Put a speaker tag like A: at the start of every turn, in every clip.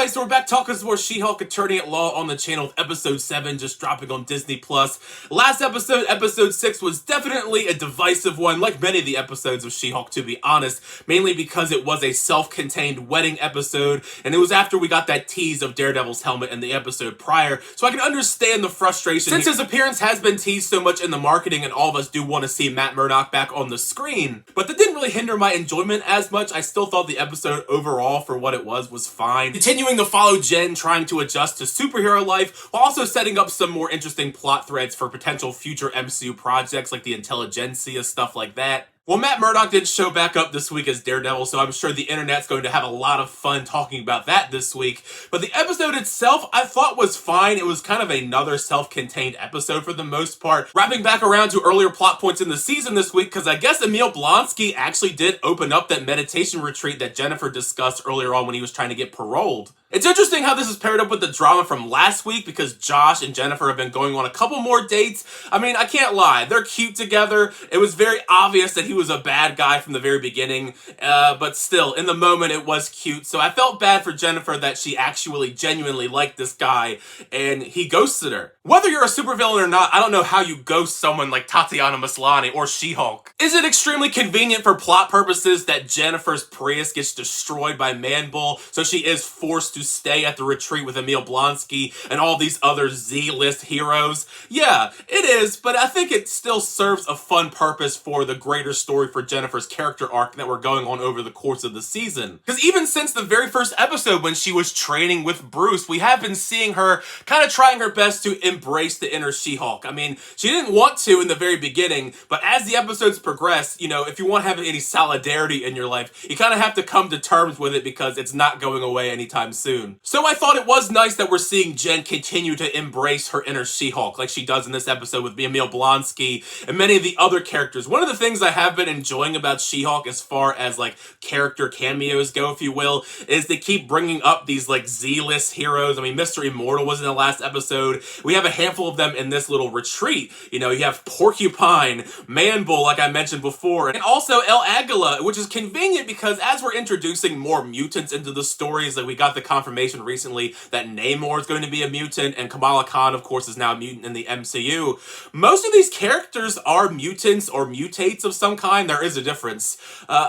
A: everybody, so we're back talking some more She-Hulk Attorney at Law on the channel with episode 7 just dropping on Disney+. Last episode, episode 6, was definitely a divisive one, like many of the episodes of She-Hulk, to be honest, mainly because it was a self-contained wedding episode, and it was after we got that tease of Daredevil's helmet in the episode prior, so I can understand the frustration since his appearance has been teased so much in the marketing and all of us do want to see Matt Murdock back on the screen. But that didn't really hinder my enjoyment as much. I still thought the episode overall, for what it was fine. Continuing to follow Jen trying to adjust to superhero life, while also setting up some more interesting plot threads for potential future MCU projects like the Intelligentsia, stuff like that. Well, Matt Murdock did show back up this week as Daredevil, so I'm sure the internet's going to have a lot of fun talking about that this week. But the episode itself, I thought was fine. It was kind of another self-contained episode for the most part. Wrapping back around to earlier plot points in the season this week, because I guess Emil Blonsky actually did open up that meditation retreat that Jennifer discussed earlier on when he was trying to get paroled. It's interesting how this is paired up with the drama from last week because Josh and Jennifer have been going on a couple more dates. I mean, I can't lie. They're cute together. It was very obvious that he was a bad guy from the very beginning, but still, in the moment, it was cute. So I felt bad for Jennifer that she actually genuinely liked this guy, and he ghosted her. Whether you're a supervillain or not, I don't know how you ghost someone like Tatiana Maslany or She-Hulk. Is it extremely convenient for plot purposes that Jennifer's Prius gets destroyed by Man-Bull, so she is forced to stay at the retreat with Emil Blonsky and all these other Z-list heroes? Yeah, it is, but I think it still serves a fun purpose for the greater story for Jennifer's character arc that we're going on over the course of the season. Because even since the very first episode when she was training with Bruce, we have been seeing her kind of trying her best to embrace the inner She-Hulk. I mean, she didn't want to in the very beginning, but as the episodes progress, you know, if you want to have any solidarity in your life, you kind of have to come to terms with it because it's not going away anytime soon. So I thought it was nice that we're seeing Jen continue to embrace her inner She-Hulk like she does in this episode with Emil Blonsky and many of the other characters. One of the things I have been enjoying about She-Hulk as far as like character cameos go, if you will, is they keep bringing up these like Z-list heroes. I mean, Mr. Immortal was in the last episode. We have a handful of them in this little retreat. You know, you have Porcupine, Man-Bull, like I mentioned before, and also El Aguila, which is convenient because as we're introducing more mutants into the stories, like we got the confirmation recently that Namor is going to be a mutant, and Kamala Khan, of course, is now a mutant in the MCU. Most of these characters are mutants or mutates of some kind. There is a difference.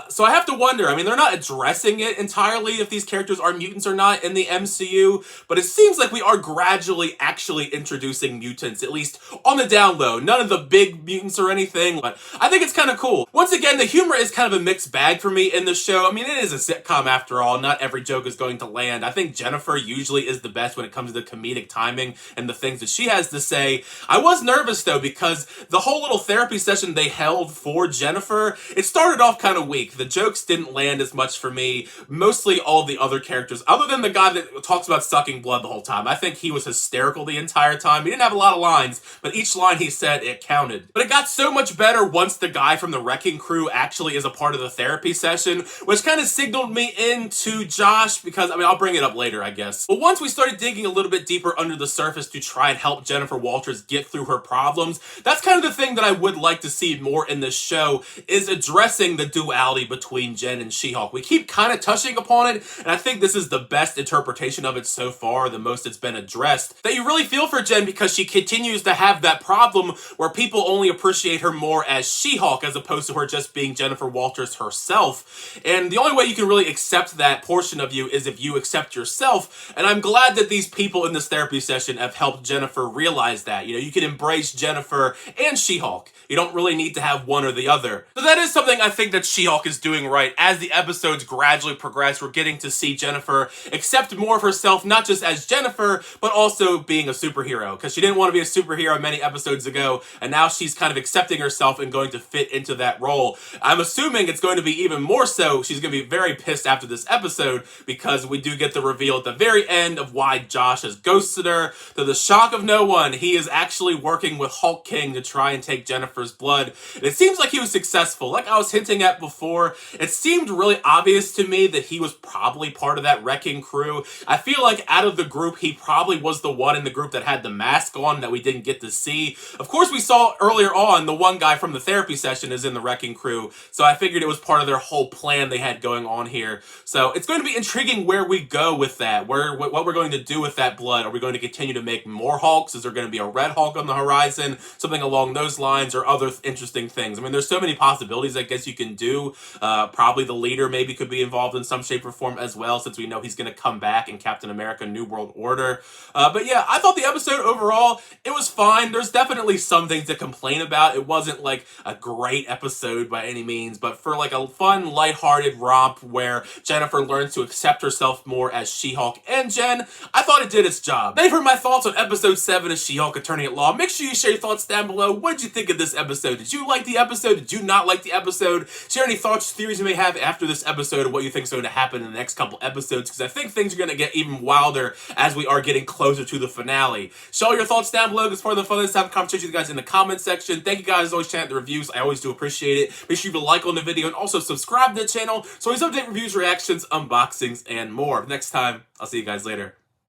A: So I have to wonder, I mean, they're not addressing it entirely if these characters are mutants or not in the MCU, but it seems like we are gradually actually introducing mutants, at least on the down low. None of the big mutants or anything, but I think it's kind of cool. Once again, the humor is kind of a mixed bag for me in the show. I mean, it is a sitcom after all. Not every joke is going to land. I think Jennifer usually is the best when it comes to the comedic timing and the things that she has to say. I was nervous though because the whole little therapy session they held for Jennifer, it started off kind of weak. The jokes didn't land as much for me. Mostly all the other characters, other than the guy that talks about sucking blood the whole time. I think he was hysterical the entire time. He didn't have a lot of lines, but each line he said, it counted. But it got so much better once the guy from the Wrecking Crew actually is a part of the therapy session, which kind of signaled me into Josh because, I mean, I'll bring it up later, I guess. But once we started digging a little bit deeper under the surface to try and help Jennifer Walters get through her problems, that's kind of the thing that I would like to see more in this show, is addressing the duality between Jen and She-Hulk. We keep kind of touching upon it, and I think this is the best interpretation of it so far, the most it's been addressed, that you really feel for Jen because she continues to have that problem where people only appreciate her more as She-Hulk as opposed to her just being Jennifer Walters herself. And the only way you can really accept that portion of you is if you accept yourself, and I'm glad that these people in this therapy session have helped Jennifer realize that. You know, you can embrace Jennifer and She-Hulk. You don't really need to have one or the other. So that is something I think that She-Hulk is doing right. As the episodes gradually progress, we're getting to see Jennifer accept more of herself, not just as Jennifer, but also being a superhero. Because she didn't want to be a superhero many episodes ago, and now she's kind of accepting herself and going to fit into that role. I'm assuming it's going to be even more so. She's going to be very pissed after this episode because we do get the reveal at the very end of why Josh has ghosted her. To the shock of no one, he is actually working with Hulk King to try and take Jennifer's blood. And it seems like he was successful. Like I was hinting at before, it seemed really obvious to me that he was probably part of that Wrecking Crew. I feel like out of the group, he probably was the one in the group that had the mask on that we didn't get to see. Of course, we saw earlier on the one guy from the therapy session is in the Wrecking Crew, so I figured it was part of their whole plan they had going on here. So it's going to be intriguing where we go go with that? What we're going to do with that blood? Are we going to continue to make more Hulks? Is there going to be a Red Hulk on the horizon? Something along those lines, or other interesting things? I mean, there's so many possibilities I guess you can do. Probably the leader maybe could be involved in some shape or form as well, since we know he's going to come back in Captain America New World Order. But yeah, I thought the episode overall, it was fine. There's definitely some things to complain about. It wasn't like a great episode by any means, but for like a fun, lighthearted romp where Jennifer learns to accept herself more as She-Hulk and Jen, I thought it did its job. Now you've heard my thoughts on episode 7 of She-Hulk Attorney at Law. Make sure you share your thoughts down below. What did you think of this episode? Did you like the episode? Did you not like the episode? Share any thoughts, theories you may have after this episode, and what you think is going to happen in the next couple episodes, because I think things are going to get even wilder as we are getting closer to the finale. Show your thoughts down below. It's part of the fun. Let's have a conversation with you guys in the comment section. Thank you guys as always, chat the reviews. I always do appreciate it. Make sure you leave a like on the video and also subscribe to the channel so we update reviews, reactions, unboxings, and more. Next time, I'll see you guys later.